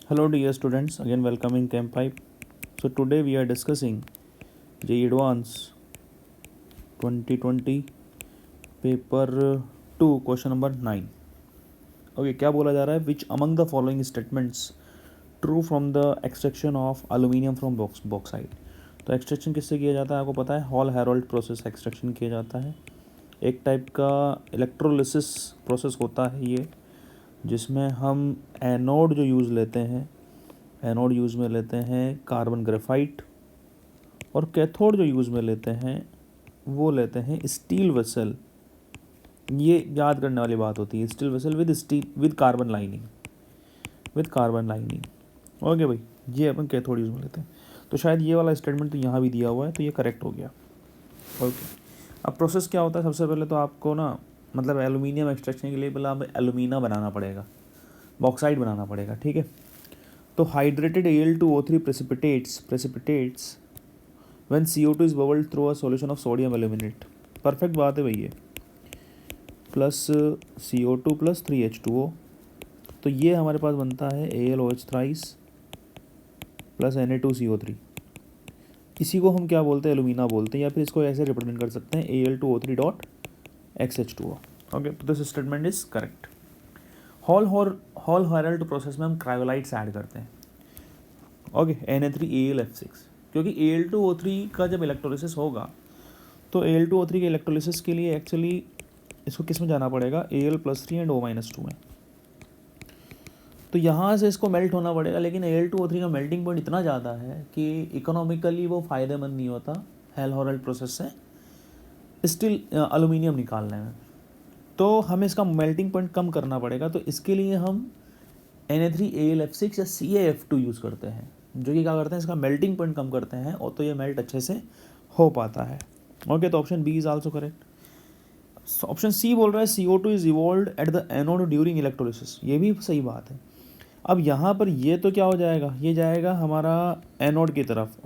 Hello dear students, again welcome in Camp 5. So today we are discussing JEE Advance 2020 paper 2 question number 9. Okay, क्या बोला जा रहा है? Which among the following statements true from the extraction of aluminium from bauxite? तो extraction किससे किया जाता है आपको पता है, हॉल हेरोल्ड प्रोसेस एक्सट्रैक्शन किया जाता है। एक टाइप का इलेक्ट्रोलिसिस प्रोसेस होता है ये, जिसमें हम एनोड जो यूज़ लेते हैं, एनोड यूज़ में लेते हैं कार्बन ग्रेफाइट, और कैथोड जो यूज़ में लेते हैं वो लेते हैं स्टील वेसल। ये याद करने वाली बात होती है, steel vessel with carbon lining, okay भाई, ये अपन कैथोड यूज़ में लेते हैं। तो शायद ये वाला स्टेटमेंट तो यहाँ भी दिया हुआ है, तो ये करेक्ट हो गया। ओके, अब प्रोसेस क्या होता है? सबसे पहले तो आपको ना, मतलब एलुमिनियम एक्सट्रैक्शन के लिए पहले आप एलुमिना बनाना पड़ेगा, बॉक्साइट बनाना पड़ेगा, ठीक है। तो hydrated Al2O3 precipitates when CO2 is bubbled through a solution of sodium aluminate। Perfect बात है भैया, प्लस CO2 प्लस 3H2O, तो ये हमारे पास बनता है AlOH थ्राइस प्लस Na2CO3। इसी को हम क्या बोलते हैं? एलुमिना बोलते हैं, या फिर इसको ऐसे रिप्रेजेंट कर सकते हैं Al2O3 डॉट XH2O। ओके, तो this statement is correct. Hall Heroult process में हम क्रायोलाइट्स ऐड करते हैं, ओके, Na3AlF6, क्योंकि Al2O3 का जब इलेक्ट्रोलिसिस होगा तो Al2O3 के इलेक्ट्रोलिसिस के लिए एक्चुअली इसको किस में जाना पड़ेगा? Al+3 एंड O-2 में। तो यहाँ से इसको मेल्ट होना पड़ेगा, लेकिन Al2O3 का मेल्टिंग पॉइंट इतना ज़्यादा है कि इकोनॉमिकली वो फ़ायदेमंद नहीं होता हेल हेरल्ड प्रोसेस से स्टील एल्यूमिनियम निकालने में। तो हमें इसका मेल्टिंग पॉइंट कम करना पड़ेगा, तो इसके लिए हम Na3AlF6 या CaF2 यूज़ करते हैं, जो कि क्या करते हैं, इसका मेल्टिंग पॉइंट कम करते हैं, और तो ये मेल्ट अच्छे से हो पाता है। ओके, तो option B is also correct. Option C बोल रहा है CO2 is evolved at the anode during electrolysis, ये भी सही बात है। अब यहाँ पर ये तो क्या हो जाएगा, ये जाएगा हमारा एनोड की तरफ,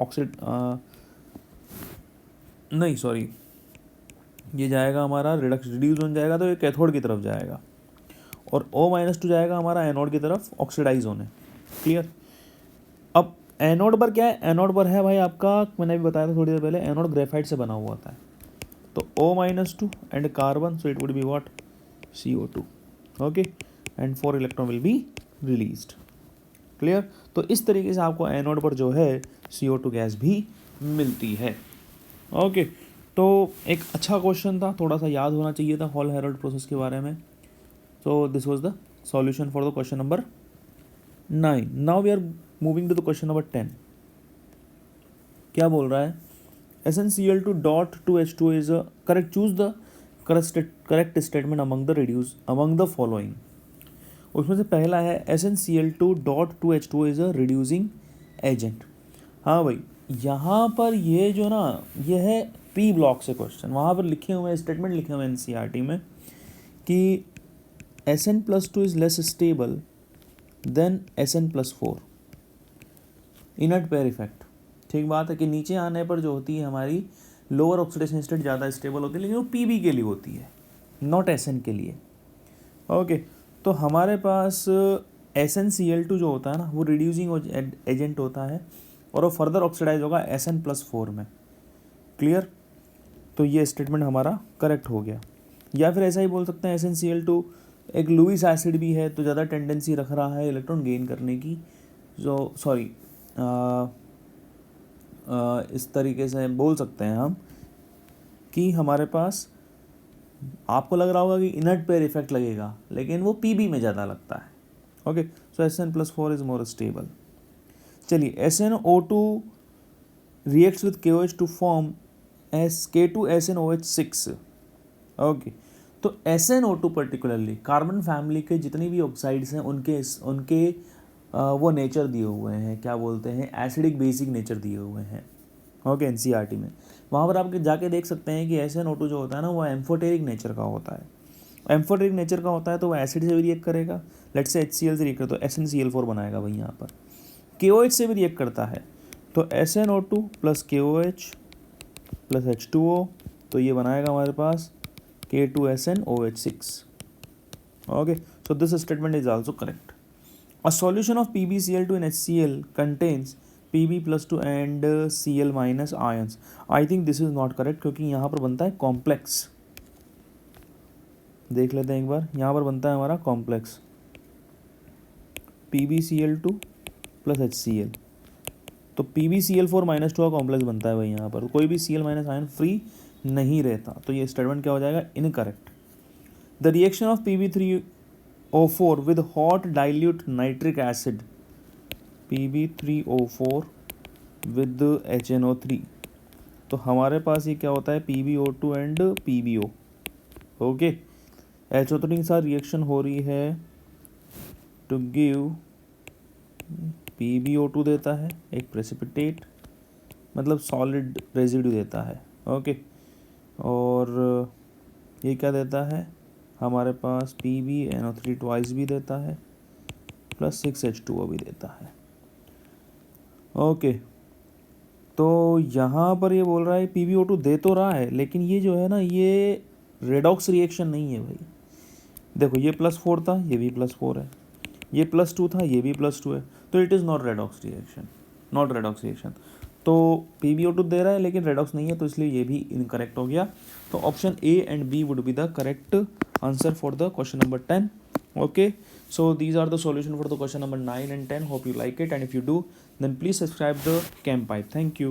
नहीं सॉरी, ये जाएगा हमारा रिड्यूस होने जाएगा, तो ये कैथोड की तरफ जाएगा, और O-2 जाएगा हमारा एनोड की तरफ ऑक्सीडाइज होने। क्लियर? अब एनोड पर क्या है? एनोड पर है भाई आपका, मैंने भी बताया था थोड़ी देर पहले, एनोड ग्रेफाइट से बना हुआ होता है। तो O-2 and carbon, so it would be what? CO2। Okay, and 4 electron will be released. Clear? तो इस तरीके से आपको एनोड पर जो है CO2 गैस भी मिलती है। ओके, तो एक अच्छा क्वेश्चन था, थोड़ा सा याद होना चाहिए था हॉल हेरल्ड प्रोसेस के बारे में। So this was the solution for the question number 9। Now we are moving to the question number 10। क्या बोल रहा है? SnCl2 dot 2H2 is correct, choose the correct statement among the following. उसमें से पहला है SnCl2 dot 2H2 is a reducing agent. हाँ भाई, यहाँ पर ये जो ना, ये है पी ब्लॉक से क्वेश्चन, वहाँ पर लिखे हुए स्टेटमेंट लिखे हुए NCERT में कि Sn+2 is less stable then Sn+4, inert pair effect. ठीक बात है कि नीचे आने पर जो होती है हमारी लोअर ऑक्सीडेशन स्टेट ज़्यादा स्टेबल होती है, लेकिन वो पीबी के लिए होती है, नॉट Sn के लिए। ओके, तो हमारे पास SnCl2 जो होता है ना, वो रिड्यूसिंग एजेंट होता है, और वो फर्दर ऑक्सीडाइज होगा Sn+4 में। क्लियर? तो ये स्टेटमेंट हमारा करेक्ट हो गया। या फिर ऐसा ही बोल सकते हैं SnCl2 एक लुईस एसिड भी है, तो ज़्यादा टेंडेंसी रख रहा है इलेक्ट्रॉन गेन करने की, जो सॉरी इस तरीके से बोल सकते हैं हम कि हमारे पास, आपको लग रहा होगा कि इनर्ट पेयर इफेक्ट लगेगा, लेकिन वो पीबी में ज़्यादा लगता है। Okay, so Sn+4 is more stable. चलिए, SnO2 reacts with KOH to form K2SnOH6। Okay, तो SnO2 पर्टिकुलरली कार्बन फैमिली के जितनी भी ऑक्साइड्स हैं उनके वो नेचर दिए हुए हैं, क्या बोलते हैं, एसिडिक बेसिक नेचर दिए हुए हैं। ओके, NCERT में वहाँ पर आप जाके देख सकते हैं कि SnO2 जो होता है ना, वो एम्फोटेरिक नेचर का होता है। एम्फोटेरिक नेचर का होता है तो वो एसिड से भी रिएक्ट करेगा, लेट्स से HCl से रिएक्ट करे तो SnCl4 बनाएगा भाई यहाँ पर। KOH से भी रिएक्ट करता है, तो SnO2 plus KOH plus H2O, तो ये बनाएगा हमारे पास K2SnOH6। Okay, so this statement is also correct. A solution of PbCl2 and HCl contains Pb+2 and Cl minus ions. I think this is not correct क्योंकि यहाँ पर बनता है complex. देख लेते हैं एक बार. यहाँ पर बनता है हमारा कॉम्प्लेक्स PbCl2 प्लस HCl. तो PbCl4 माइनस 2 का कॉम्प्लेक्स बनता है भाई. यहाँ पर कोई भी Cl माइनस आयन फ्री नहीं रहता, तो ये स्टेटमेंट क्या हो जाएगा? Incorrect. The reaction of Pb3O4 with hot dilute nitric acid, Pb3O4 with HNO3. तो हमारे पास ये क्या होता है? PbO2 and PbO. Okay, HO3 के साथ रिएक्शन हो रही है टू गिव PbO2 देता है एक प्रेसिपिटेट, मतलब सॉलिड रेजिड्यू देता है. ओके, और ये क्या देता है? हमारे पास PbNO3 ट्वाइस भी देता है प्लस 6H2O भी देता है. ओके, तो यहाँ पर ये बोल रहा है PbO2 दे तो रहा है, लेकिन ये जो है ना, ये रेडॉक्स रिएक्शन नहीं है भाई. देखो, ये +4 था, ये भी +4 है, ये +2 था, ये भी +2 है, तो it is not redox reaction, not redox reaction. तो PbO2 दे रहा है लेकिन रेडॉक्स नहीं है, तो इसलिए ये भी इनकरेक्ट हो गया. तो option A and B would be the correct answer for the question number 10. Okay, so these are the solution for the question number 9 and 10. Hope you like it, and if you do, then please subscribe the Chem Pipe. Thank you.